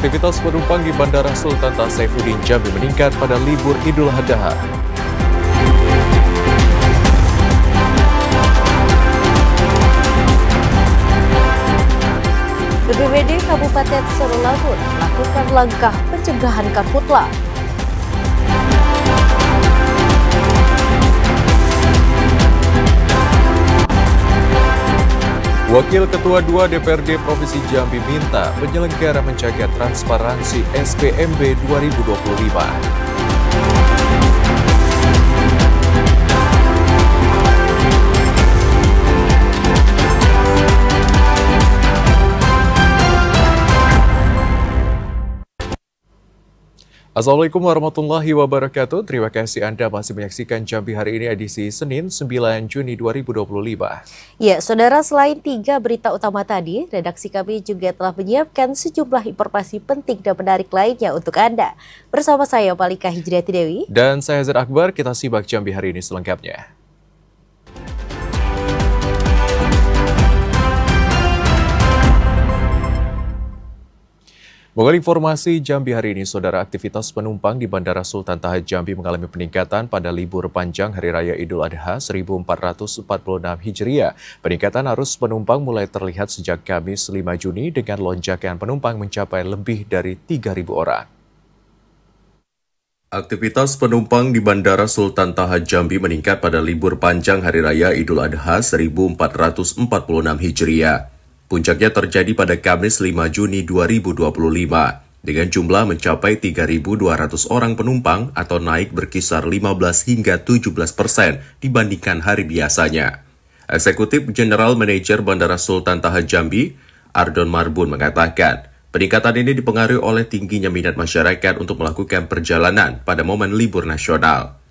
Aktivitas penumpang di Bandara Sultan Saifuddin Jambi meningkat pada libur Idul Adha. BPBD Kabupaten Sarawangun melakukan langkah pencegahan karhutla. Wakil Ketua 2 DPRD Provinsi Jambi minta penyelenggara menjaga transparansi SPMB 2025. Assalamualaikum warahmatullahi wabarakatuh. Terima kasih Anda masih menyaksikan Jambi hari ini edisi Senin 9 Juni 2025. Ya, saudara, selain 3 berita utama tadi, redaksi kami juga telah menyiapkan sejumlah informasi penting dan menarik lainnya untuk Anda. Bersama saya Malika Hijriati Dewi. Dan saya Hazar Akbar, kita simak Jambi hari ini selengkapnya. Mengawali informasi Jambi hari ini, saudara, aktivitas penumpang di Bandara Sultan Taha Jambi mengalami peningkatan pada libur panjang Hari Raya Idul Adha 1446 Hijriah. Peningkatan arus penumpang mulai terlihat sejak Kamis 5 Juni dengan lonjakan penumpang mencapai lebih dari 3.000 orang. Aktivitas penumpang di Bandara Sultan Taha Jambi meningkat pada libur panjang Hari Raya Idul Adha 1446 Hijriah. Puncaknya terjadi pada Kamis 5 Juni 2025 dengan jumlah mencapai 3.200 orang penumpang atau naik berkisar 15 hingga 17% dibandingkan hari biasanya. Eksekutif General Manager Bandara Sultan Taha Jambi, Ardon Marbun mengatakan, peningkatan ini dipengaruhi oleh tingginya minat masyarakat untuk melakukan perjalanan pada momen libur nasional.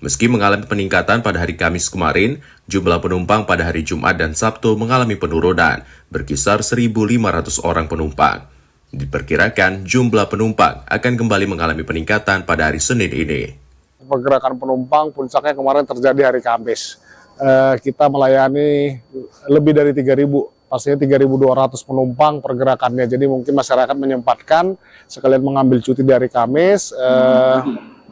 Meski mengalami peningkatan pada hari Kamis kemarin, jumlah penumpang pada hari Jumat dan Sabtu mengalami penurunan, berkisar 1.500 orang penumpang. Diperkirakan jumlah penumpang akan kembali mengalami peningkatan pada hari Senin ini. Pergerakan penumpang puncaknya kemarin terjadi hari Kamis. Kita melayani lebih dari 3.000, pastinya 3.200 penumpang pergerakannya. Jadi mungkin masyarakat menyempatkan sekalian mengambil cuti di hari Kamis.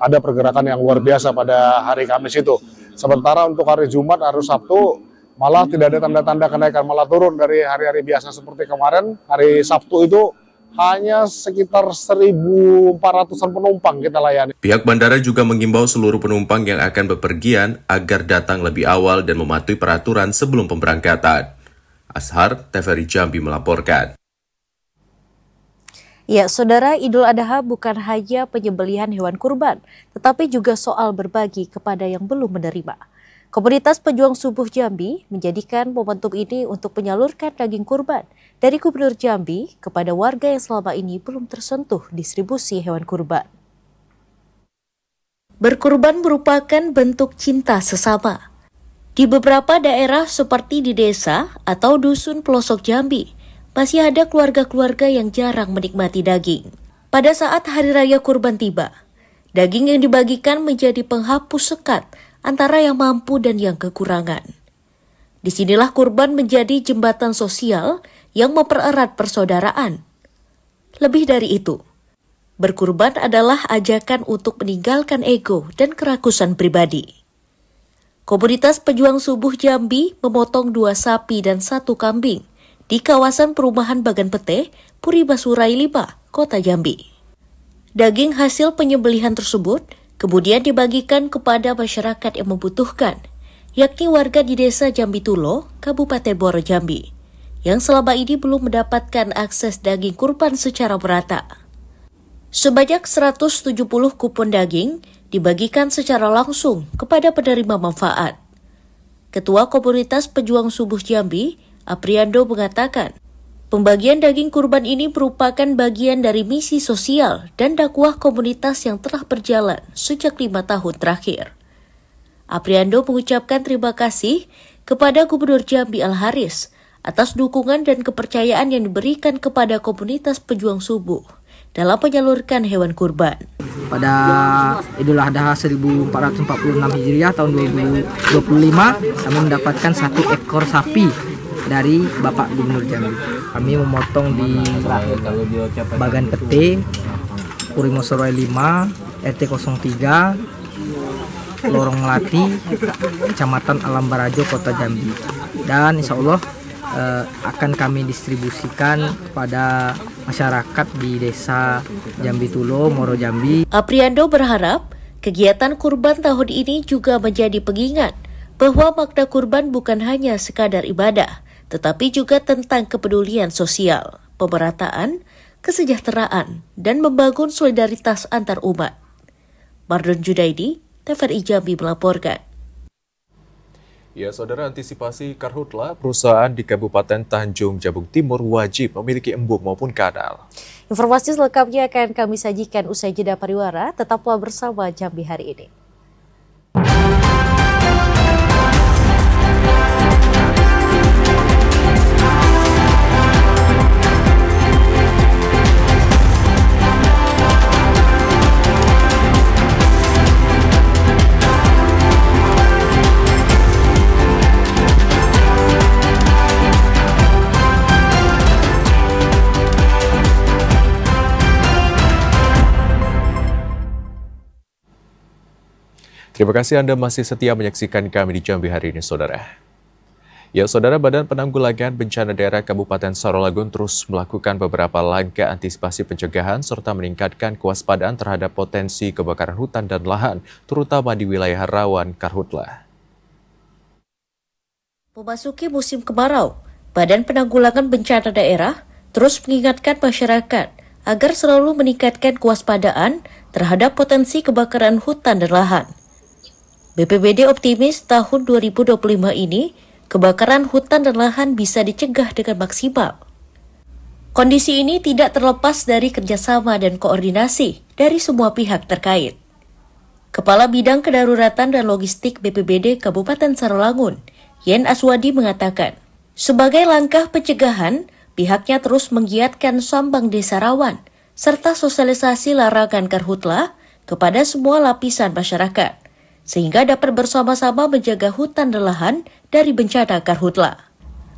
Ada pergerakan yang luar biasa pada hari Kamis itu. Sementara untuk hari Jumat, hari Sabtu, malah tidak ada tanda-tanda kenaikan, malah turun dari hari-hari biasa seperti kemarin. Hari Sabtu itu hanya sekitar 1.400-an penumpang kita layani. Pihak bandara juga mengimbau seluruh penumpang yang akan bepergian agar datang lebih awal dan mematuhi peraturan sebelum pemberangkatan. Ashar, TVRI Jambi melaporkan. Ya, saudara, Idul Adha bukan hanya penyembelihan hewan kurban, tetapi juga soal berbagi kepada yang belum menerima. Komunitas Pejuang Subuh Jambi menjadikan momentum ini untuk menyalurkan daging kurban dari Gubernur Jambi kepada warga yang selama ini belum tersentuh distribusi hewan kurban. Berkurban merupakan bentuk cinta sesama. Di beberapa daerah seperti di desa atau dusun pelosok Jambi, masih ada keluarga-keluarga yang jarang menikmati daging. Pada saat Hari Raya Kurban tiba, daging yang dibagikan menjadi penghapus sekat antara yang mampu dan yang kekurangan. Disinilah kurban menjadi jembatan sosial yang mempererat persaudaraan. Lebih dari itu, berkurban adalah ajakan untuk meninggalkan ego dan kerakusan pribadi. Komunitas Pejuang Subuh Jambi memotong 2 sapi dan 1 kambing di kawasan perumahan Bagan Pete, Puri Basurai 5, Kota Jambi. Daging hasil penyembelihan tersebut kemudian dibagikan kepada masyarakat yang membutuhkan, yakni warga di Desa Jambi Tulo, Kabupaten Muaro Jambi, yang selama ini belum mendapatkan akses daging kurban secara merata. Sebanyak 170 kupon daging dibagikan secara langsung kepada penerima manfaat. Ketua Komunitas Pejuang Subuh Jambi, Apriando mengatakan, pembagian daging kurban ini merupakan bagian dari misi sosial dan dakwah komunitas yang telah berjalan sejak 5 tahun terakhir. Apriando mengucapkan terima kasih kepada Gubernur Jambi Al-Haris atas dukungan dan kepercayaan yang diberikan kepada komunitas Pejuang Subuh dalam menyalurkan hewan kurban. Pada Idul Adha 1446 Hijriah tahun 2025, kami mendapatkan 1 ekor sapi dari Bapak Gubernur Jambi. Kami memotong di Bagan Pete, Kurimosoroy 5, RT 03, Lorong Melati, Kecamatan Alam Barajo, Kota Jambi. Dan insya Allah akan kami distribusikan kepada masyarakat di Desa Jambi Tulo, Moro Jambi. Apriando berharap kegiatan kurban tahun ini juga menjadi pengingat bahwa makna kurban bukan hanya sekadar ibadah, tetapi juga tentang kepedulian sosial, pemerataan, kesejahteraan, dan membangun solidaritas antar umat. Mardon Judaidi, TVRI Jambi melaporkan. Ya, saudara, antisipasi karhutla, perusahaan di Kabupaten Tanjung Jabung Timur wajib memiliki embung maupun kanal. Informasi selengkapnya akan kami sajikan usai jeda pariwara. Tetaplah bersama Jambi hari ini. Terima kasih Anda masih setia menyaksikan kami di Jambi hari ini, saudara. Ya, saudara, Badan Penanggulangan Bencana Daerah Kabupaten Sarawangun terus melakukan beberapa langkah antisipasi pencegahan serta meningkatkan kewaspadaan terhadap potensi kebakaran hutan dan lahan, terutama di wilayah rawan karhutla. Memasuki musim kemarau, Badan Penanggulangan Bencana Daerah terus mengingatkan masyarakat agar selalu meningkatkan kewaspadaan terhadap potensi kebakaran hutan dan lahan. BPBD optimis tahun 2025 ini, kebakaran hutan dan lahan bisa dicegah dengan maksimal. Kondisi ini tidak terlepas dari kerjasama dan koordinasi dari semua pihak terkait. Kepala Bidang Kedaruratan dan Logistik BPBD Kabupaten Sarawangun, Yen Aswadi mengatakan, sebagai langkah pencegahan, pihaknya terus menggiatkan sambang desa rawan, serta sosialisasi larangan karhutla kepada semua lapisan masyarakat, sehingga dapat bersama-sama menjaga hutan dan lahan dari bencana karhutla.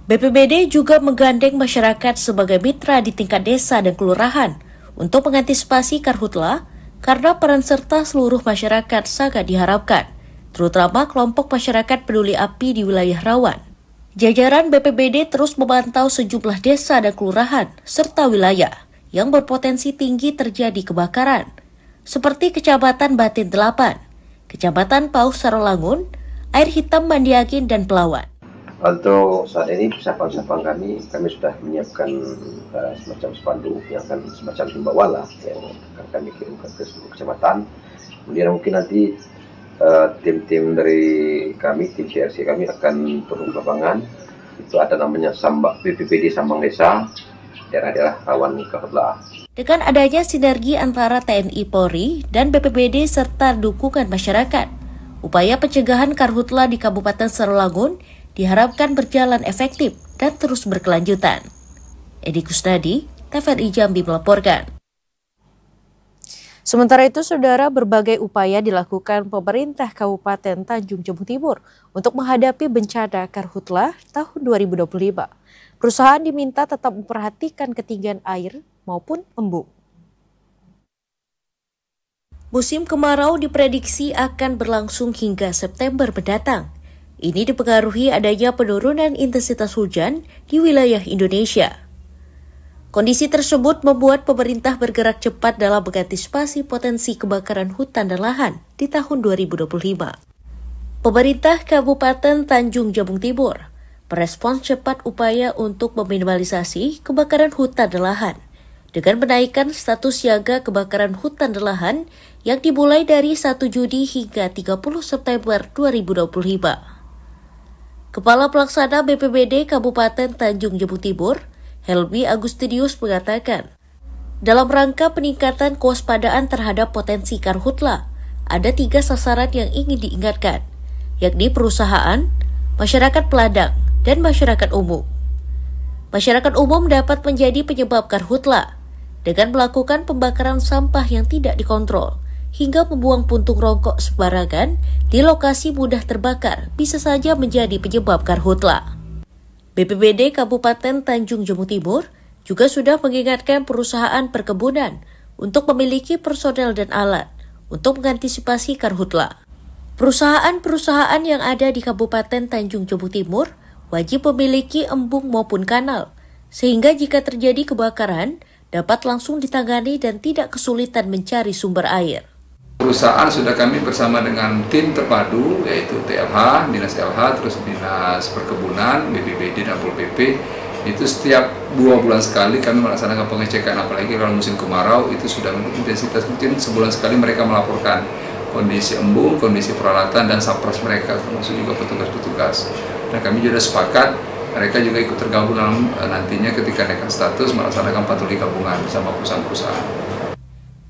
BPBD juga menggandeng masyarakat sebagai mitra di tingkat desa dan kelurahan untuk mengantisipasi karhutla karena peran serta seluruh masyarakat sangat diharapkan, terutama kelompok masyarakat peduli api di wilayah rawan. Jajaran BPBD terus memantau sejumlah desa dan kelurahan serta wilayah yang berpotensi tinggi terjadi kebakaran, seperti Kecamatan Batin 8, Kecamatan Paus Sarawangun, Air Hitam Mandiagin, dan Pelawan. Untuk saat ini sapang-sapang kami sudah menyiapkan semacam spanduk yang akan semacam himbauan yang akan kami kirimkan ke seluruh kecamatan. Kemudian mungkin nanti tim-tim dari kami, tim CRC kami akan turun ke lapangan. Itu ada namanya BPBD Sambang Desa, daerah-daerah rawan karhutla. Dengan adanya sinergi antara TNI Polri dan BPBD serta dukungan masyarakat, upaya pencegahan karhutla di Kabupaten Sarawangun diharapkan berjalan efektif dan terus berkelanjutan. Edi Kusnadi, TVRI Jambi melaporkan. Sementara itu, saudara, berbagai upaya dilakukan pemerintah Kabupaten Tanjung Jabung Timur untuk menghadapi bencana karhutla tahun 2025. Perusahaan diminta tetap memperhatikan ketinggian air maupun embung. Musim kemarau diprediksi akan berlangsung hingga September mendatang. Ini dipengaruhi adanya penurunan intensitas hujan di wilayah Indonesia. Kondisi tersebut membuat pemerintah bergerak cepat dalam mengantisipasi potensi kebakaran hutan dan lahan di tahun 2025. Pemerintah Kabupaten Tanjung Jabung Timur merespons cepat upaya untuk meminimalisasi kebakaran hutan dan lahan dengan menaikkan status siaga kebakaran hutan dan lahan yang dimulai dari 1 Juni hingga 30 September 2025. Kepala Pelaksana BPBD Kabupaten Tanjung Jabung Timur, Helmi Agustinius mengatakan, dalam rangka peningkatan kewaspadaan terhadap potensi karhutla, ada 3 sasaran yang ingin diingatkan, yakni perusahaan, masyarakat peladang, dan masyarakat umum. Masyarakat umum dapat menjadi penyebab karhutla dengan melakukan pembakaran sampah yang tidak dikontrol hingga membuang puntung rokok sembarangan di lokasi mudah terbakar bisa saja menjadi penyebab karhutla. BPBD Kabupaten Tanjung Jabung Timur juga sudah mengingatkan perusahaan perkebunan untuk memiliki personel dan alat untuk mengantisipasi karhutla. Perusahaan-perusahaan yang ada di Kabupaten Tanjung Jabung Timur wajib memiliki embung maupun kanal, sehingga jika terjadi kebakaran dapat langsung ditangani dan tidak kesulitan mencari sumber air. Perusahaan sudah kami bersama dengan tim terpadu, yaitu TLH, Dinas LH, terus Dinas Perkebunan, BPBD dan Pol PP. Itu setiap 2 bulan sekali kami melaksanakan pengecekan, apalagi kalau musim kemarau itu sudah intensitas mungkin sebulan sekali mereka melaporkan kondisi embung, kondisi peralatan dan sapras mereka, termasuk juga petugas-petugas. Dan kami juga sepakat mereka juga ikut tergabung dalam nantinya ketika naikkan status melaksanakan patroli gabungan bersama perusahaan-perusahaan.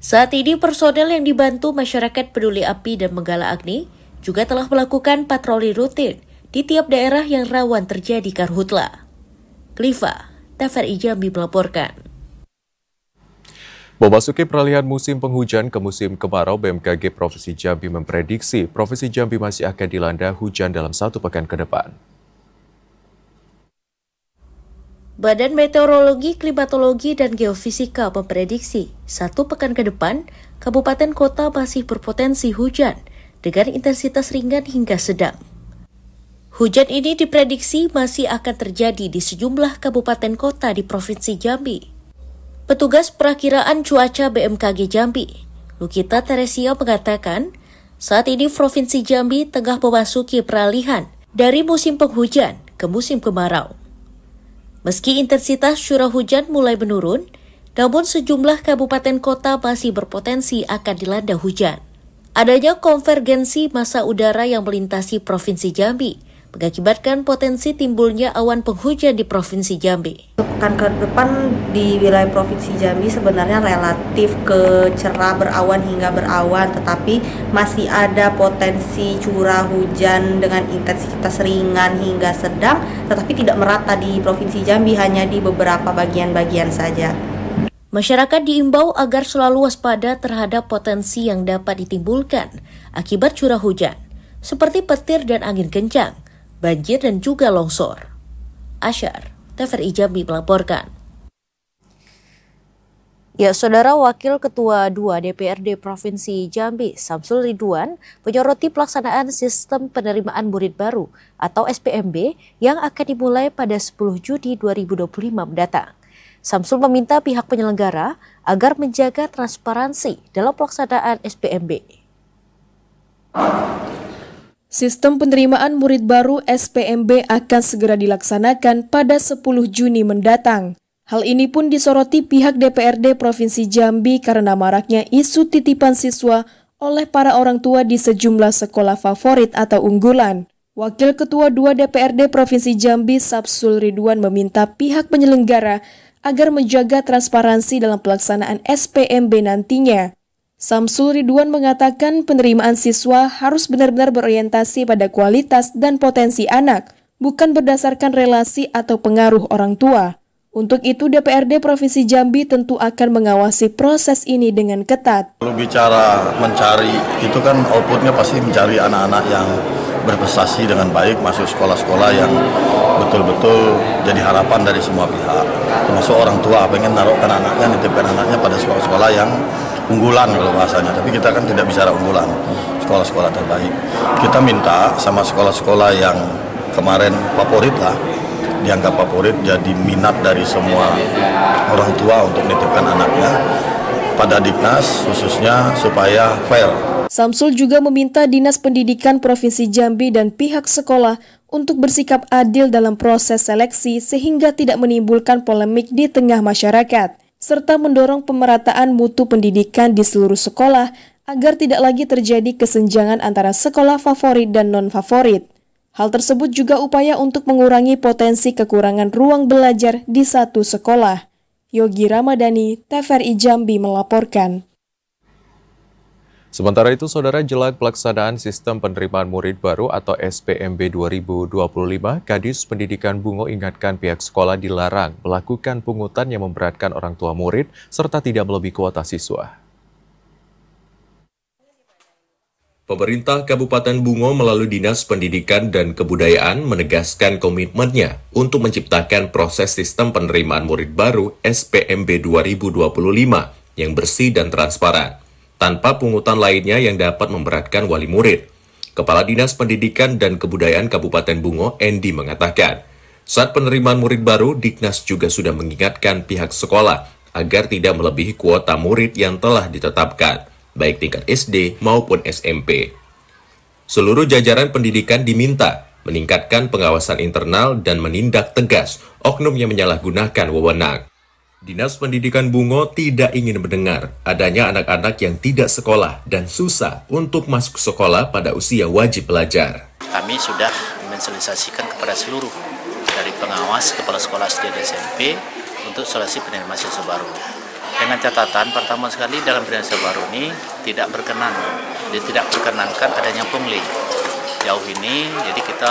Saat ini personel yang dibantu masyarakat peduli api dan Menggala Agni juga telah melakukan patroli rutin di tiap daerah yang rawan terjadi karhutla. Kliva, TVRI Jambi melaporkan. Memasuki peralihan musim penghujan ke musim kemarau, BMKG Provinsi Jambi memprediksi Provinsi Jambi masih akan dilanda hujan dalam 1 pekan ke depan. Badan Meteorologi, Klimatologi, dan Geofisika memprediksi 1 pekan ke depan, kabupaten kota masih berpotensi hujan dengan intensitas ringan hingga sedang. Hujan ini diprediksi masih akan terjadi di sejumlah kabupaten kota di Provinsi Jambi. Petugas Perakiraan Cuaca BMKG Jambi, Lukita Teresia mengatakan, saat ini Provinsi Jambi tengah memasuki peralihan dari musim penghujan ke musim kemarau. Meski intensitas curah hujan mulai menurun, namun sejumlah kabupaten kota masih berpotensi akan dilanda hujan. Adanya konvergensi massa udara yang melintasi Provinsi Jambi mengakibatkan potensi timbulnya awan penghujan di Provinsi Jambi. Pekan ke depan di wilayah Provinsi Jambi sebenarnya relatif ke cerah berawan hingga berawan, tetapi masih ada potensi curah hujan dengan intensitas ringan hingga sedang, tetapi tidak merata di Provinsi Jambi, hanya di beberapa bagian-bagian saja. Masyarakat diimbau agar selalu waspada terhadap potensi yang dapat ditimbulkan akibat curah hujan, seperti petir dan angin kencang, banjir dan juga longsor. Asyar, TVRI Jambi melaporkan. Ya, Saudara, Wakil Ketua 2 DPRD Provinsi Jambi, Samsul Ridwan, menyoroti pelaksanaan sistem penerimaan murid baru atau SPMB yang akan dimulai pada 10 Juni 2025 mendatang. Samsul meminta pihak penyelenggara agar menjaga transparansi dalam pelaksanaan SPMB. Sistem penerimaan murid baru SPMB akan segera dilaksanakan pada 10 Juni mendatang. Hal ini pun disoroti pihak DPRD Provinsi Jambi karena maraknya isu titipan siswa oleh para orang tua di sejumlah sekolah favorit atau unggulan. Wakil Ketua 2 DPRD Provinsi Jambi, Samsul Ridwan, meminta pihak penyelenggara agar menjaga transparansi dalam pelaksanaan SPMB nantinya. Samsul Ridwan mengatakan penerimaan siswa harus benar-benar berorientasi pada kualitas dan potensi anak, bukan berdasarkan relasi atau pengaruh orang tua. Untuk itu, DPRD Provinsi Jambi tentu akan mengawasi proses ini dengan ketat. Kalau bicara mencari, itu kan outputnya pasti mencari anak-anak yang berprestasi dengan baik, masuk sekolah-sekolah yang betul-betul jadi harapan dari semua pihak. Termasuk orang tua pengen naruhkan anaknya, nitipkan anaknya pada sekolah-sekolah yang unggulan kalau bahasanya, tapi kita kan tidak bicara unggulan, sekolah-sekolah terbaik. Kita minta sama sekolah-sekolah yang kemarin favorit lah, dianggap favorit, jadi minat dari semua orang tua untuk nitipkan anaknya pada Diknas khususnya supaya fair. Samsul juga meminta Dinas Pendidikan Provinsi Jambi dan pihak sekolah untuk bersikap adil dalam proses seleksi sehingga tidak menimbulkan polemik di tengah masyarakat, serta mendorong pemerataan mutu pendidikan di seluruh sekolah agar tidak lagi terjadi kesenjangan antara sekolah favorit dan non-favorit. Hal tersebut juga upaya untuk mengurangi potensi kekurangan ruang belajar di satu sekolah. Yogi Ramadhani, TVRI Jambi melaporkan. Sementara itu, Saudara, jelang pelaksanaan sistem penerimaan murid baru atau SPMB 2025, Kadis Pendidikan Bungo ingatkan pihak sekolah dilarang melakukan pungutan yang memberatkan orang tua murid serta tidak melebihi kuota siswa. Pemerintah Kabupaten Bungo melalui Dinas Pendidikan dan Kebudayaan menegaskan komitmennya untuk menciptakan proses sistem penerimaan murid baru SPMB 2025 yang bersih dan transparan, tanpa pungutan lainnya yang dapat memberatkan wali murid. Kepala Dinas Pendidikan dan Kebudayaan Kabupaten Bungo, Endi, mengatakan, saat penerimaan murid baru, Diknas juga sudah mengingatkan pihak sekolah agar tidak melebihi kuota murid yang telah ditetapkan, baik tingkat SD maupun SMP. Seluruh jajaran pendidikan diminta meningkatkan pengawasan internal dan menindak tegas oknum yang menyalahgunakan wewenang. Dinas Pendidikan Bungo tidak ingin mendengar adanya anak-anak yang tidak sekolah dan susah untuk masuk sekolah pada usia wajib belajar. Kami sudah mensosialisasikan kepada seluruh dari pengawas, kepala sekolah SD dan SMP untuk solusi penerimaan mahasiswa baru. Dengan catatan pertama sekali dalam penerimaan mahasiswa baru ini tidak perkenankan adanya pungli. Jauh ini jadi kita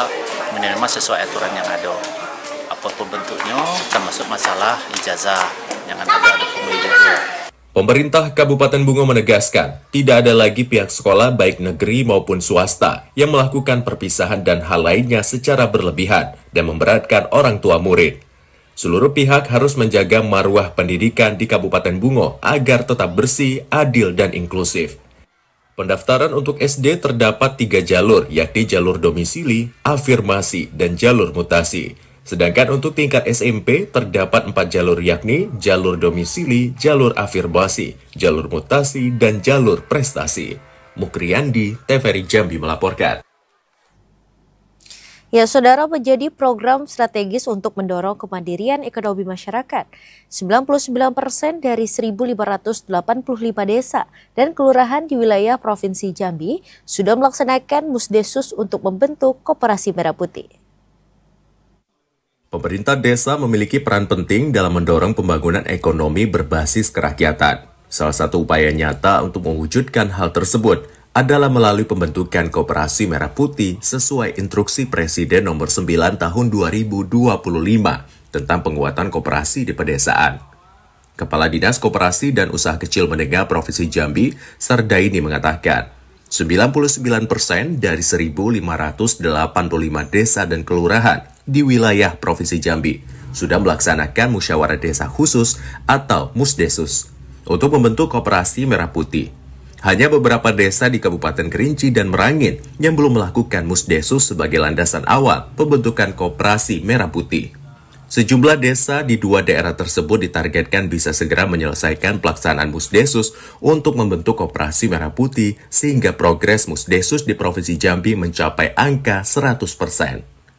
menerima sesuai aturan yang ada. Apapun bentuknya, termasuk masalah ijazah, jangan ada pungli juga. Pemerintah Kabupaten Bungo menegaskan, tidak ada lagi pihak sekolah baik negeri maupun swasta yang melakukan perpisahan dan hal lainnya secara berlebihan dan memberatkan orang tua murid. Seluruh pihak harus menjaga marwah pendidikan di Kabupaten Bungo agar tetap bersih, adil, dan inklusif. Pendaftaran untuk SD terdapat 3 jalur, yakni jalur domisili, afirmasi, dan jalur mutasi. Sedangkan untuk tingkat SMP terdapat 4 jalur, yakni jalur domisili, jalur afirmasi, jalur mutasi, dan jalur prestasi. Mukriandi, TVRI Jambi melaporkan. Ya, saudara, menjadi program strategis untuk mendorong kemandirian ekonomi masyarakat. 99% dari 1.585 desa dan kelurahan di wilayah Provinsi Jambi sudah melaksanakan Musdesus untuk membentuk Koperasi Merah Putih. Pemerintah desa memiliki peran penting dalam mendorong pembangunan ekonomi berbasis kerakyatan. Salah satu upaya nyata untuk mewujudkan hal tersebut adalah melalui pembentukan Koperasi Merah Putih sesuai instruksi Presiden nomor 9 tahun 2025 tentang penguatan koperasi di pedesaan. Kepala Dinas Koperasi dan Usaha Kecil Menengah Provinsi Jambi, Sardaini, mengatakan, 99% dari 1.585 desa dan kelurahan di wilayah Provinsi Jambi sudah melaksanakan musyawarah desa khusus atau Musdesus untuk membentuk Koperasi Merah Putih. Hanya beberapa desa di Kabupaten Kerinci dan Merangin yang belum melakukan Musdesus sebagai landasan awal pembentukan Koperasi Merah Putih. Sejumlah desa di 2 daerah tersebut ditargetkan bisa segera menyelesaikan pelaksanaan Musdesus untuk membentuk Koperasi Merah Putih sehingga progres Musdesus di Provinsi Jambi mencapai angka 100%.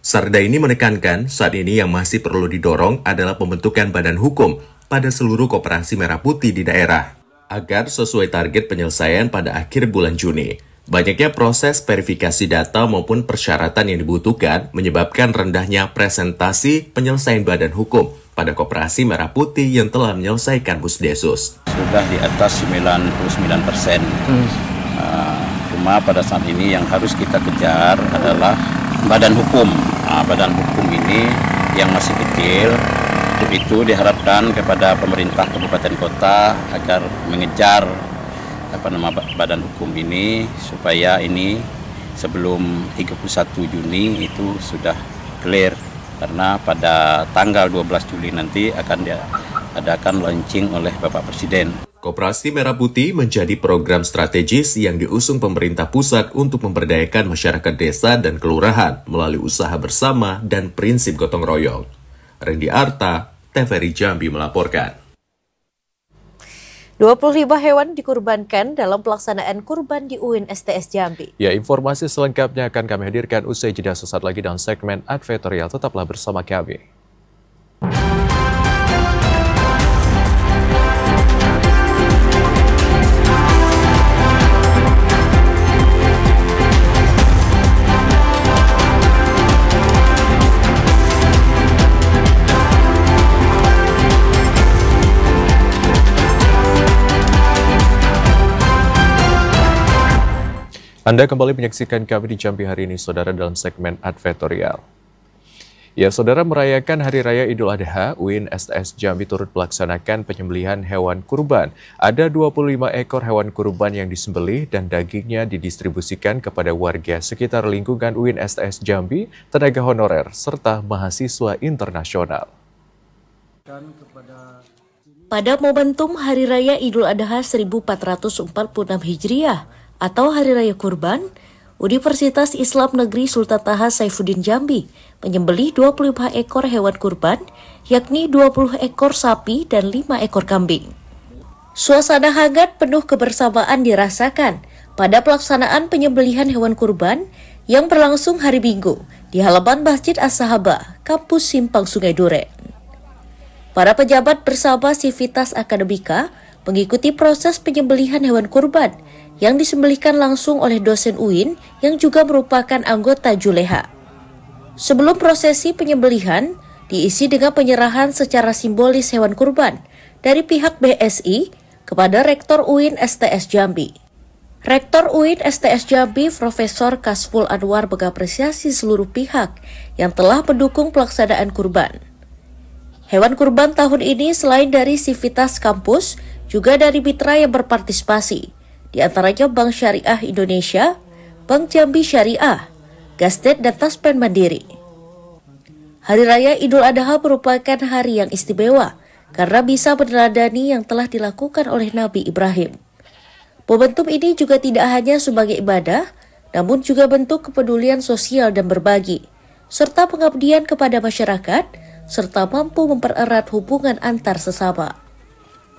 Sardaini menekankan saat ini yang masih perlu didorong adalah pembentukan badan hukum pada seluruh Koperasi Merah Putih di daerah, agar sesuai target penyelesaian pada akhir bulan Juni. Banyaknya proses verifikasi data maupun persyaratan yang dibutuhkan menyebabkan rendahnya presentasi penyelesaian badan hukum pada Koperasi Merah Putih yang telah menyelesaikan Musdesus. Sudah di atas 99%. Cuma pada saat ini yang harus kita kejar adalah badan hukum. Badan hukum ini yang masih kecil. Untuk itu diharapkan kepada pemerintah kabupaten kota agar mengejar badan hukum ini supaya ini sebelum 31 Juni itu sudah clear, karena pada tanggal 12 Juli nanti akan diadakan launching oleh Bapak Presiden. Koperasi Merah Putih menjadi program strategis yang diusung pemerintah pusat untuk memberdayakan masyarakat desa dan kelurahan melalui usaha bersama dan prinsip gotong royong. Randy Arta, TVRI Jambi melaporkan. 25 hewan dikurbankan dalam pelaksanaan kurban di UIN STS Jambi. Ya, informasi selengkapnya akan kami hadirkan usai jeda sesaat lagi dalam segmen advertorial. Tetaplah bersama kami. Anda kembali menyaksikan kami di Jambi hari ini, saudara, dalam segmen advertorial. Ya, Saudara, merayakan Hari Raya Idul Adha, UIN STS Jambi turut melaksanakan penyembelihan hewan kurban. Ada 25 ekor hewan kurban yang disembelih dan dagingnya didistribusikan kepada warga sekitar lingkungan UIN STS Jambi, tenaga honorer, serta mahasiswa internasional. Pada momentum Hari Raya Idul Adha 1446 Hijriah atau Hari Raya Kurban, Universitas Islam Negeri Sultan Taha Saifuddin Jambi menyembelih 25 ekor hewan kurban, yakni 20 ekor sapi dan 5 ekor kambing. Suasana hangat penuh kebersamaan dirasakan pada pelaksanaan penyembelihan hewan kurban yang berlangsung hari Minggu di halaman Masjid As-Sahabah, Kampus Simpang Sungai Duren. Para pejabat bersama Sivitas Akademika mengikuti proses penyembelihan hewan kurban yang disembelihkan langsung oleh dosen UIN yang juga merupakan anggota Juleha. Sebelum prosesi penyembelihan diisi dengan penyerahan secara simbolis hewan kurban dari pihak BSI kepada Rektor UIN STS Jambi. Rektor UIN STS Jambi Profesor Kasful Anwar mengapresiasi seluruh pihak yang telah mendukung pelaksanaan kurban. Hewan kurban tahun ini selain dari Sivitas kampus, juga dari mitra yang berpartisipasi, di antaranya Bank Syariah Indonesia, Bank Jambi Syariah, Gasdet, dan Taspen Mandiri. Hari Raya Idul Adha merupakan hari yang istimewa karena bisa meneladani yang telah dilakukan oleh Nabi Ibrahim. Momentum ini juga tidak hanya sebagai ibadah, namun juga bentuk kepedulian sosial dan berbagi, serta pengabdian kepada masyarakat, serta mampu mempererat hubungan antar sesama.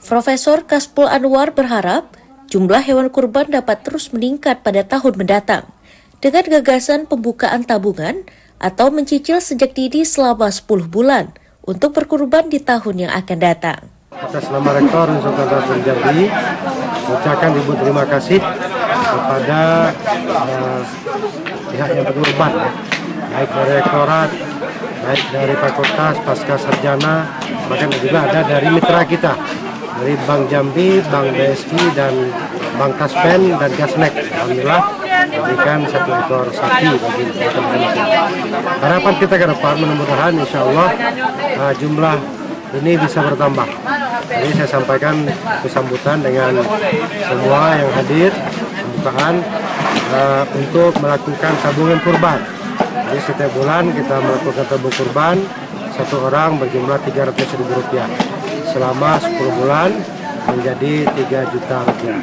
Profesor Kasful Anwar berharap jumlah hewan kurban dapat terus meningkat pada tahun mendatang dengan gagasan pembukaan tabungan atau mencicil sejak dini selama 10 bulan untuk berkurban di tahun yang akan datang. Atas nama Rektor Sultan Taha Jambi, ucapkan ribu terima kasih kepada pihak yang berkorban, baik dari rektorat, baik dari fakultas, pasca sarjana, bahkan juga ada dari mitra kita, dari Bank Jambi, Bank BSI, dan Bank Taspen, dan Gasnek. Alhamdulillah memberikan 1 ekor sapi bagi teman-teman. Harapan kita ke depan mudah-mudahan insya Allah jumlah ini bisa bertambah. Jadi saya sampaikan kesambutan dengan semua yang hadir, pembukaan untuk melakukan tabungan kurban. Jadi setiap bulan kita melakukan tabung kurban, 1 orang berjumlah Rp300.000. Selama 10 bulan menjadi 3 juta rupiah.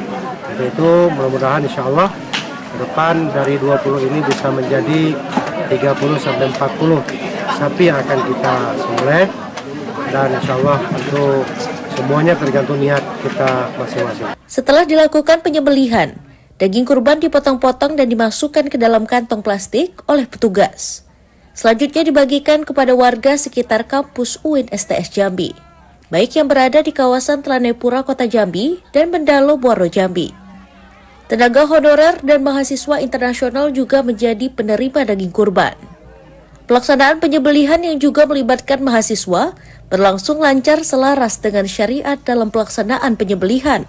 Untuk itu mudah-mudahan insya Allah ke depan dari 20 ini bisa menjadi 30 sampai 40 sapi yang akan kita sembelih, dan insya Allah untuk semuanya tergantung niat kita masing-masing. Setelah dilakukan penyembelihan, daging kurban dipotong-potong dan dimasukkan ke dalam kantong plastik oleh petugas. Selanjutnya dibagikan kepada warga sekitar kampus UIN STS Jambi, baik yang berada di kawasan Telanepura Kota Jambi dan Bendalo Muaro Jambi. Tenaga honorer dan mahasiswa internasional juga menjadi penerima daging kurban. Pelaksanaan penyembelihan yang juga melibatkan mahasiswa berlangsung lancar selaras dengan syariat dalam pelaksanaan penyembelihan.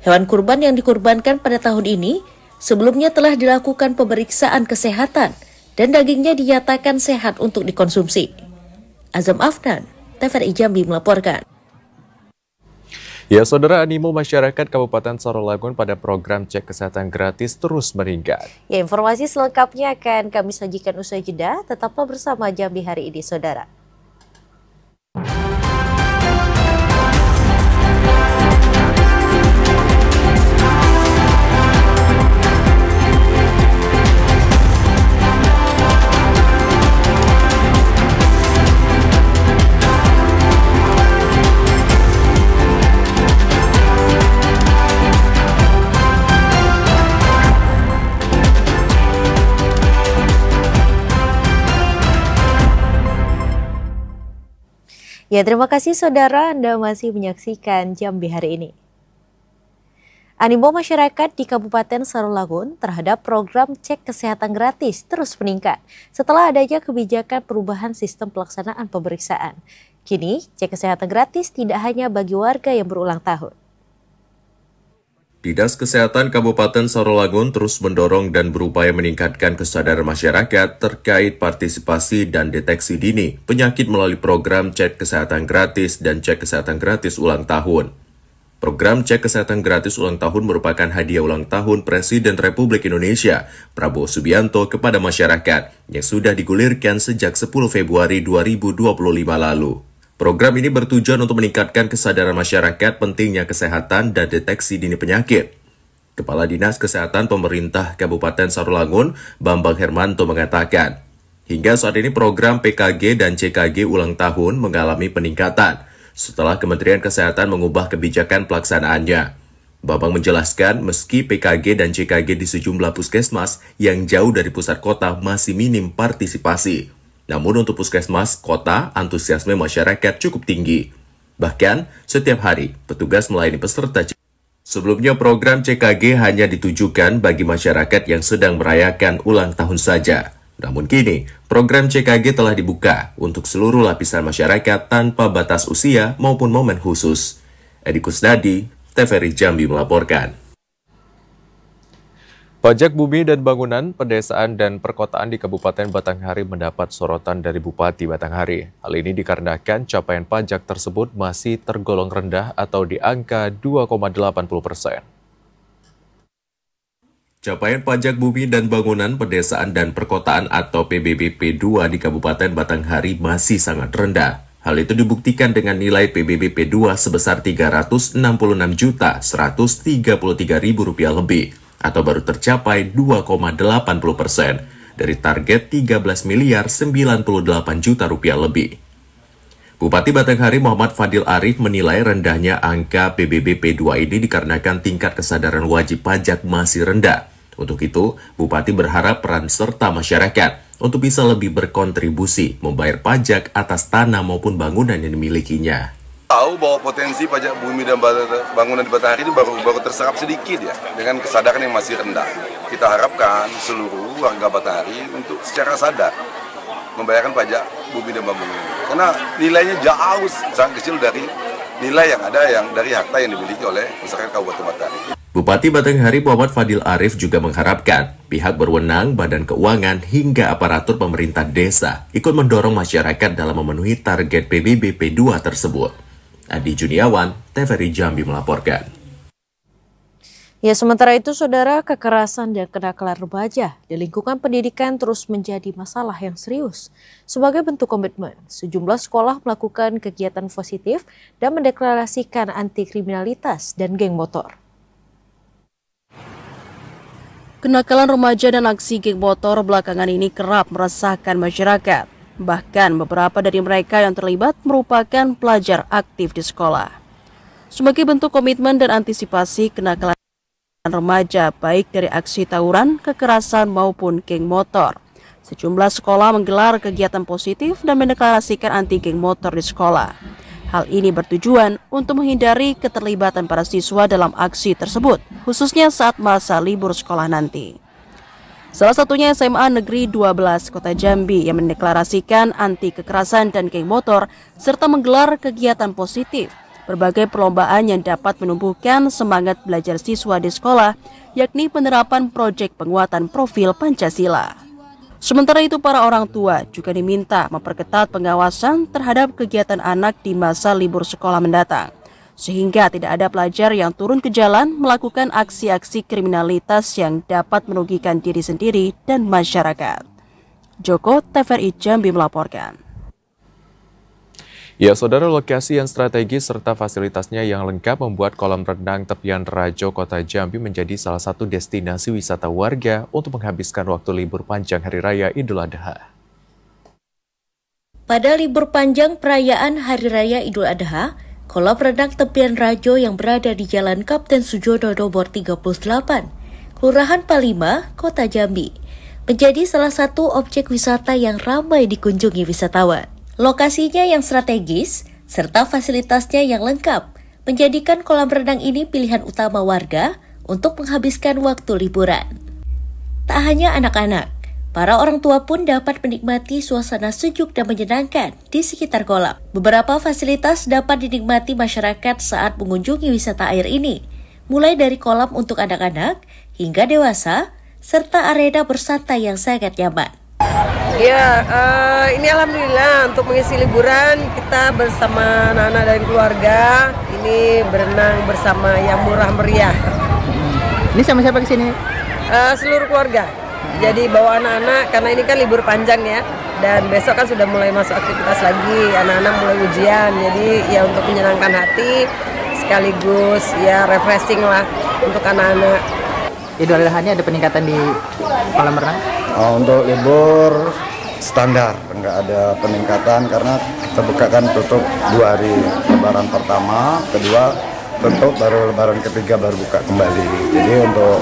Hewan kurban yang dikurbankan pada tahun ini sebelumnya telah dilakukan pemeriksaan kesehatan dan dagingnya dinyatakan sehat untuk dikonsumsi. Azam Afnan, TVRI Jambi melaporkan. Ya, Saudara, animo masyarakat Kabupaten Sarawangun pada program cek kesehatan gratis terus meningkat. Ya, informasi selengkapnya akan kami sajikan usai jeda. Tetaplah bersama Jambi hari ini, Saudara. Ya, terima kasih Saudara, Anda masih menyaksikan Jambi hari ini. Animo masyarakat di Kabupaten Sarawangun terhadap program cek kesehatan gratis terus meningkat setelah adanya kebijakan perubahan sistem pelaksanaan pemeriksaan. Kini, cek kesehatan gratis tidak hanya bagi warga yang berulang tahun. Dinas Kesehatan Kabupaten Sarawangun terus mendorong dan berupaya meningkatkan kesadaran masyarakat terkait partisipasi dan deteksi dini penyakit melalui program cek kesehatan gratis dan cek kesehatan gratis ulang tahun. Program cek kesehatan gratis ulang tahun merupakan hadiah ulang tahun Presiden Republik Indonesia Prabowo Subianto kepada masyarakat yang sudah digulirkan sejak 10 Februari 2025 lalu. Program ini bertujuan untuk meningkatkan kesadaran masyarakat pentingnya kesehatan dan deteksi dini penyakit. Kepala Dinas Kesehatan Pemerintah Kabupaten Sarawangun, Bambang Hermanto mengatakan, hingga saat ini program PKG dan CKG ulang tahun mengalami peningkatan setelah Kementerian Kesehatan mengubah kebijakan pelaksanaannya. Bambang menjelaskan meski PKG dan CKG di sejumlah puskesmas yang jauh dari pusat kota masih minim partisipasi. Namun untuk puskesmas kota, antusiasme masyarakat cukup tinggi. Bahkan, setiap hari, petugas melayani peserta. Sebelumnya program CKG hanya ditujukan bagi masyarakat yang sedang merayakan ulang tahun saja. Namun kini, program CKG telah dibuka untuk seluruh lapisan masyarakat tanpa batas usia maupun momen khusus. Edi Kusnadi, TVRI Jambi melaporkan. Pajak bumi dan bangunan, pedesaan, dan perkotaan di Kabupaten Batanghari mendapat sorotan dari Bupati Batanghari. Hal ini dikarenakan capaian pajak tersebut masih tergolong rendah atau di angka 2,80%. Capaian pajak bumi dan bangunan, pedesaan, dan perkotaan atau PBBP 2 di Kabupaten Batanghari masih sangat rendah. Hal itu dibuktikan dengan nilai PBBP 2 sebesar Rp366.133.000 lebih, atau baru tercapai 2,80% dari target Rp13.098.000.000 lebih. Bupati Batanghari Muhammad Fadil Arif menilai rendahnya angka PBBP 2 ini dikarenakan tingkat kesadaran wajib pajak masih rendah. Untuk itu, Bupati berharap peran serta masyarakat untuk bisa lebih berkontribusi membayar pajak atas tanah maupun bangunan yang dimilikinya. Tahu bahwa potensi pajak bumi dan bangunan di Batanghari itu baru terserap sedikit ya, dengan kesadaran yang masih rendah. Kita harapkan seluruh warga Batanghari untuk secara sadar membayarkan pajak bumi dan bangunan, karena nilainya jauh sangat kecil dari nilai yang ada dari harta yang dimiliki oleh masyarakat Kabupaten Batanghari. Bupati Batanghari Muhammad Fadil Arif juga mengharapkan pihak berwenang, badan keuangan, hingga aparatur pemerintah desa ikut mendorong masyarakat dalam memenuhi target PBBP 2 tersebut. Adi Juniawan, TVRI Jambi melaporkan. Ya, sementara itu, saudara, kekerasan dan kenakalan remaja di lingkungan pendidikan terus menjadi masalah yang serius. Sebagai bentuk komitmen, sejumlah sekolah melakukan kegiatan positif dan mendeklarasikan anti kriminalitas dan geng motor. Kenakalan remaja dan aksi geng motor belakangan ini kerap meresahkan masyarakat. Bahkan beberapa dari mereka yang terlibat merupakan pelajar aktif di sekolah. Sebagai bentuk komitmen dan antisipasi kenakalan remaja baik dari aksi tawuran, kekerasan maupun geng motor, sejumlah sekolah menggelar kegiatan positif dan mendeklarasikan anti geng motor di sekolah. Hal ini bertujuan untuk menghindari keterlibatan para siswa dalam aksi tersebut, khususnya saat masa libur sekolah nanti. Salah satunya SMA Negeri 12 Kota Jambi yang mendeklarasikan anti kekerasan dan geng motor serta menggelar kegiatan positif, berbagai perlombaan yang dapat menumbuhkan semangat belajar siswa di sekolah, yakni penerapan proyek penguatan profil Pancasila. Sementara itu, para orang tua juga diminta memperketat pengawasan terhadap kegiatan anak di masa libur sekolah mendatang, sehingga tidak ada pelajar yang turun ke jalan melakukan aksi-aksi kriminalitas yang dapat merugikan diri sendiri dan masyarakat. Joko, TVRI Jambi melaporkan. Ya, saudara, lokasi yang strategis serta fasilitasnya yang lengkap membuat kolam renang tepian Rajo Kota Jambi menjadi salah satu destinasi wisata warga untuk menghabiskan waktu libur panjang Hari Raya Idul Adha. Pada libur panjang perayaan Hari Raya Idul Adha, kolam renang tepian Rajo yang berada di Jalan Kapten Sujono nomor 38, Kelurahan Palima, Kota Jambi, menjadi salah satu objek wisata yang ramai dikunjungi wisatawan. Lokasinya yang strategis serta fasilitasnya yang lengkap menjadikan kolam renang ini pilihan utama warga untuk menghabiskan waktu liburan. Tak hanya anak-anak, para orang tua pun dapat menikmati suasana sejuk dan menyenangkan di sekitar kolam. Beberapa fasilitas dapat dinikmati masyarakat saat mengunjungi wisata air ini, mulai dari kolam untuk anak-anak hingga dewasa, serta arena bersantai yang sangat nyaman. Ya, ini alhamdulillah untuk mengisi liburan kita bersama anak-anak dan keluarga ini berenang bersama yang murah meriah. Ini sama siapa kesini? Seluruh keluarga. Jadi bawa anak-anak karena ini kan libur panjang ya. Dan besok kan sudah mulai masuk aktivitas lagi, anak-anak mulai ujian. Jadi ya untuk menyenangkan hati sekaligus ya refreshing lah untuk anak-anak. Idul Adha ini ada peningkatan di kolam renang? Untuk libur standar, nggak ada peningkatan karena kita buka kan tutup 2 hari, lebaran pertama, kedua tutup, baru lebaran ketiga baru buka kembali. Jadi untuk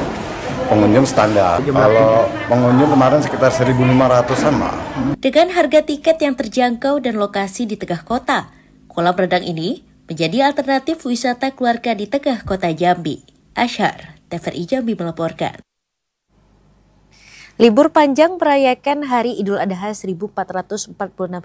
pengunjung standar. Kalau pengunjung kemarin sekitar 1.500-an mah. Dengan harga tiket yang terjangkau dan lokasi di tengah kota, kolam renang ini menjadi alternatif wisata keluarga di tengah kota Jambi. Asyhar, TVRI Jambi melaporkan. Libur panjang merayakan Hari Idul Adha 1446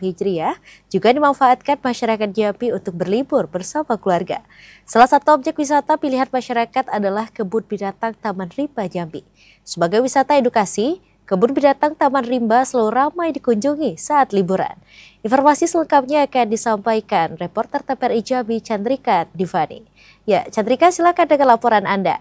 Hijriah juga dimanfaatkan masyarakat Jambi untuk berlibur bersama keluarga. Salah satu objek wisata pilihan masyarakat adalah Kebun Binatang Taman Rimba Jambi. Sebagai wisata edukasi, Kebun Binatang Taman Rimba selalu ramai dikunjungi saat liburan. Informasi selengkapnya akan disampaikan reporter TVRI Jambi Chandrika Divani. Ya, Chandrika, silakan dengan laporan Anda.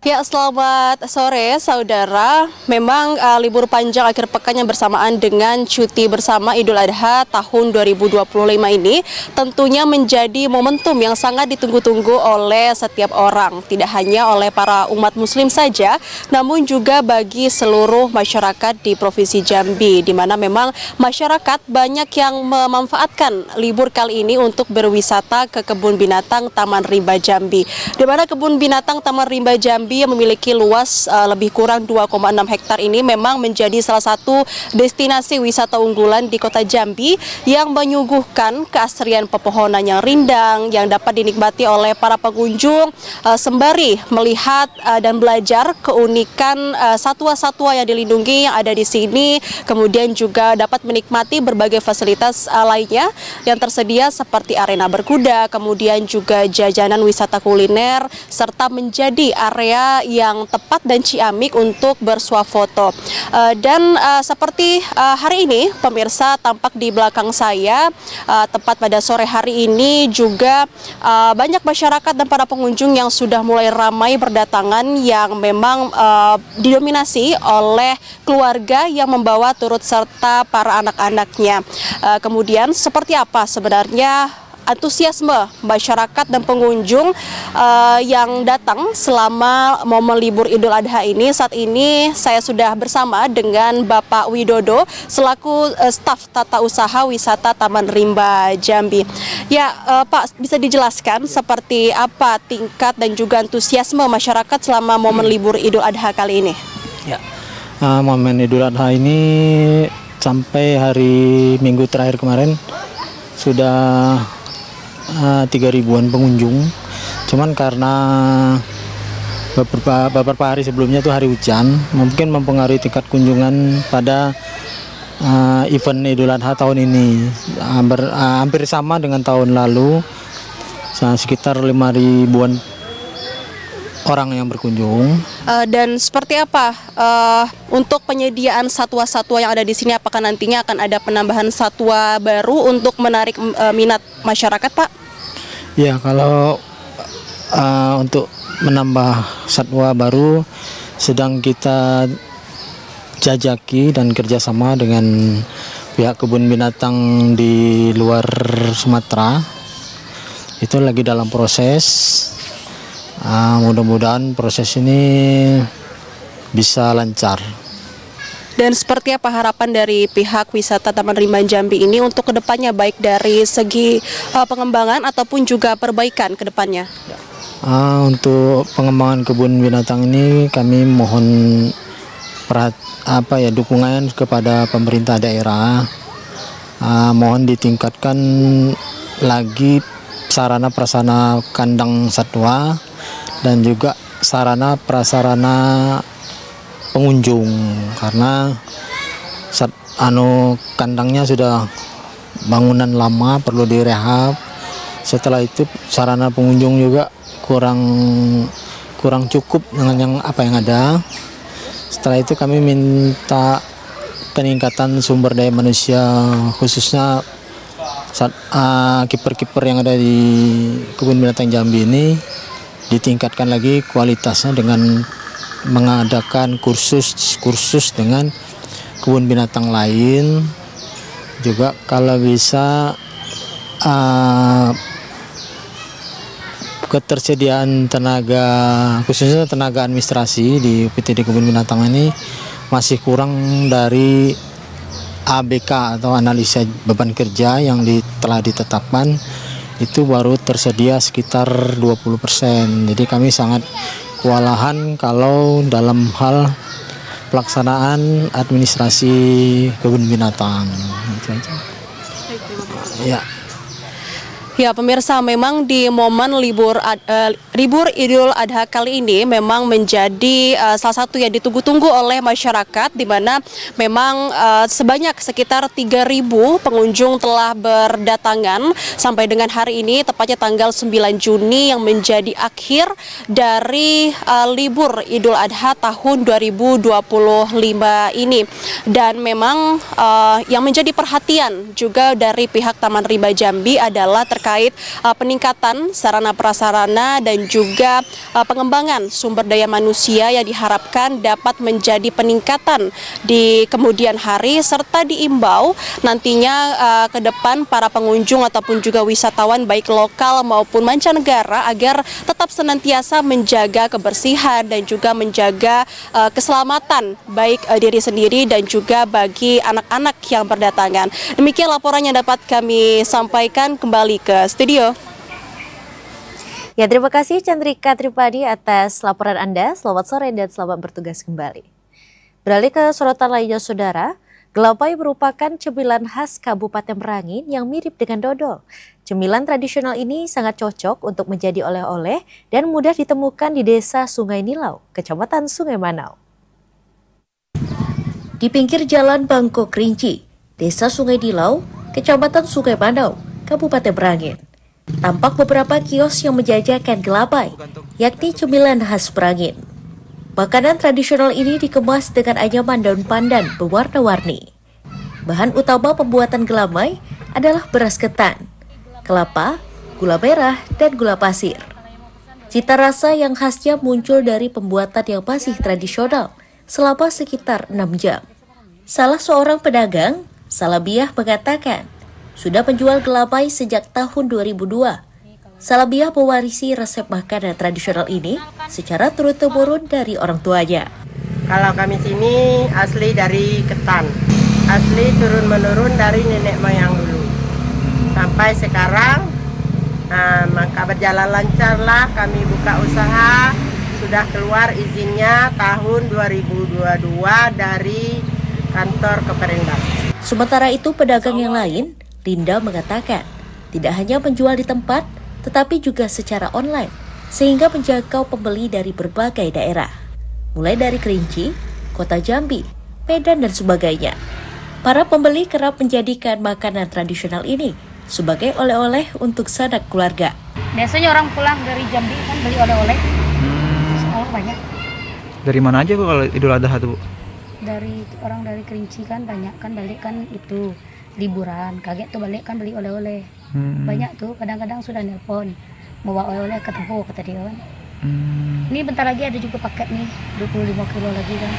Ya, selamat sore saudara. Memang libur panjang akhir pekan yang bersamaan dengan cuti bersama Idul Adha tahun 2025 ini tentunya menjadi momentum yang sangat ditunggu-tunggu oleh setiap orang. Tidak hanya oleh para umat muslim saja, namun juga bagi seluruh masyarakat di Provinsi Jambi, di mana memang masyarakat banyak yang memanfaatkan libur kali ini untuk berwisata ke Kebun Binatang Taman Rimba Jambi. Di mana Kebun Binatang Taman Rimba Jambi yang memiliki luas lebih kurang 2,6 hektar ini memang menjadi salah satu destinasi wisata unggulan di kota Jambi yang menyuguhkan keasrian pepohonan yang rindang yang dapat dinikmati oleh para pengunjung sembari melihat dan belajar keunikan satwa-satwa yang dilindungi yang ada di sini, kemudian juga dapat menikmati berbagai fasilitas lainnya yang tersedia seperti arena berkuda, kemudian juga jajanan wisata kuliner serta menjadi area yang tepat dan ciamik untuk bersuah foto. Dan seperti hari ini pemirsa tampak di belakang saya, tepat pada sore hari ini juga banyak masyarakat dan para pengunjung yang sudah mulai ramai berdatangan yang memang didominasi oleh keluarga yang membawa turut serta para anak-anaknya. Kemudian seperti apa sebenarnya antusiasme masyarakat dan pengunjung yang datang selama momen libur Idul Adha ini? Saat ini saya sudah bersama dengan Bapak Widodo selaku staf tata usaha wisata Taman Rimba Jambi. Ya, Pak, bisa dijelaskan seperti apa tingkat dan juga antusiasme masyarakat selama momen libur Idul Adha kali ini? Ya, momen Idul Adha ini sampai hari Minggu terakhir kemarin sudah 3.000-an pengunjung. Cuman karena beberapa hari sebelumnya itu hari hujan, mungkin mempengaruhi tingkat kunjungan pada event Idul Adha tahun ini. Hampir sama dengan tahun lalu, sekitar 5.000-an orang yang berkunjung. Dan seperti apa untuk penyediaan satwa-satwa yang ada di sini? Apakah nantinya akan ada penambahan satwa baru untuk menarik minat masyarakat, Pak? Ya, kalau untuk menambah satwa baru sedang kita jajaki dan kerjasama dengan pihak kebun binatang di luar Sumatera. Itu lagi dalam proses. Mudah-mudahan proses ini bisa lancar. Dan seperti apa harapan dari pihak wisata Taman Rimba Jambi ini untuk kedepannya, baik dari segi pengembangan ataupun juga perbaikan kedepannya? Untuk pengembangan kebun binatang ini kami mohon dukungan kepada pemerintah daerah. Mohon ditingkatkan lagi sarana prasarana kandang satwa dan juga sarana prasarana pengunjung, karena kandangnya sudah bangunan lama, perlu direhab. Setelah itu sarana pengunjung juga kurang kurang cukup dengan yang ada. Setelah itu kami minta peningkatan sumber daya manusia, khususnya kiper-kiper yang ada di Kebun Binatang Jambi ini ditingkatkan lagi kualitasnya dengan mengadakan kursus dengan kebun binatang lain. Juga kalau bisa ketersediaan tenaga, khususnya tenaga administrasi di UPTD Kebun Binatang ini masih kurang dari ABK atau analisa beban kerja yang telah ditetapkan, itu baru tersedia sekitar 20%. Jadi kami sangat kewalahan kalau dalam hal pelaksanaan administrasi kebun binatang. Ya. Ya, pemirsa, memang di momen libur Idul Adha kali ini memang menjadi salah satu yang ditunggu-tunggu oleh masyarakat, di mana memang sebanyak sekitar 3.000 pengunjung telah berdatangan sampai dengan hari ini, tepatnya tanggal 9 Juni yang menjadi akhir dari libur Idul Adha tahun 2025 ini. Dan memang yang menjadi perhatian juga dari pihak Taman Rimba Jambi adalah terkait peningkatan sarana prasarana dan juga pengembangan sumber daya manusia yang diharapkan dapat menjadi peningkatan di kemudian hari, serta diimbau nantinya ke depan para pengunjung ataupun juga wisatawan baik lokal maupun mancanegara agar tetap senantiasa menjaga kebersihan dan juga menjaga keselamatan baik diri sendiri dan juga bagi anak-anak yang berdatangan. Demikian laporan yang dapat kami sampaikan, kembali ke studio. Ya, terima kasih Chandrika Tripadi atas laporan Anda. Selamat sore dan selamat bertugas kembali. Beralih ke sorotan lainnya, Saudara. Gelapai merupakan cemilan khas Kabupaten Merangin yang mirip dengan dodol. Cemilan tradisional ini sangat cocok untuk menjadi oleh-oleh dan mudah ditemukan di Desa Sungai Nilau, Kecamatan Sungai Manau. Di pinggir Jalan Bangkok Kerinci, Desa Sungai Nilau, Kecamatan Sungai Manau, Kabupaten Merangin, tampak beberapa kios yang menjajakan gelapai, yakni cemilan khas Merangin. Makanan tradisional ini dikemas dengan anyaman daun pandan berwarna-warni. Bahan utama pembuatan gelamai adalah beras ketan, kelapa, gula merah, dan gula pasir. Cita rasa yang khasnya muncul dari pembuatan yang masih tradisional selama sekitar 6 jam. Salah seorang pedagang, Salabiah, mengatakan sudah menjual gelapai sejak tahun 2002. Salabiah mewarisi resep makanan tradisional ini secara turun-temurun dari orang tuanya. Kalau kami sini asli dari ketan, asli turun-menurun dari nenek moyang dulu. Sampai sekarang, maka berjalan lancarlah kami buka usaha. Sudah keluar izinnya tahun 2022 dari kantor Keperindak. Sementara itu, pedagang yang lain, Linda, mengatakan tidak hanya menjual di tempat, tetapi juga secara online, sehingga menjangkau pembeli dari berbagai daerah, mulai dari Kerinci, Kota Jambi, Medan, dan sebagainya. Para pembeli kerap menjadikan makanan tradisional ini sebagai oleh-oleh untuk sanak keluarga. Biasanya orang pulang dari Jambi kan beli oleh-oleh, orang banyak. Dari mana aja Bu kalau Idul Adha tuh Bu? Orang dari Kerinci kan banyak kan balik kan itu liburan, kaget tuh balik kan beli oleh-oleh. Banyak tuh, kadang-kadang sudah nelpon bawa oleh-oleh ke Tempo, kata dia kan. Ini bentar lagi ada juga paket nih, 25 kilo lagi kan.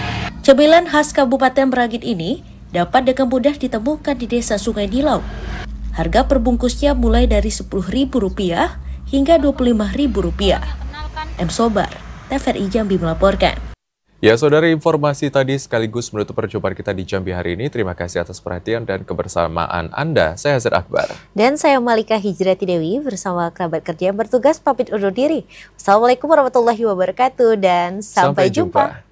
Cemilan khas Kabupaten Merangin ini dapat dengan mudah ditemukan di Desa Sungai Nilau. Harga perbungkusnya mulai dari Rp10.000 hingga Rp25.000. M. Sobar, TVRI Jambi melaporkan. Ya, saudara, informasi tadi sekaligus menutup perjumpaan kita di Jambi hari ini. Terima kasih atas perhatian dan kebersamaan Anda. Saya Hazir Akbar. Dan saya Malika Hijrati Dewi bersama kerabat kerja yang bertugas pamit undur diri. Wassalamualaikum warahmatullahi wabarakatuh dan sampai jumpa.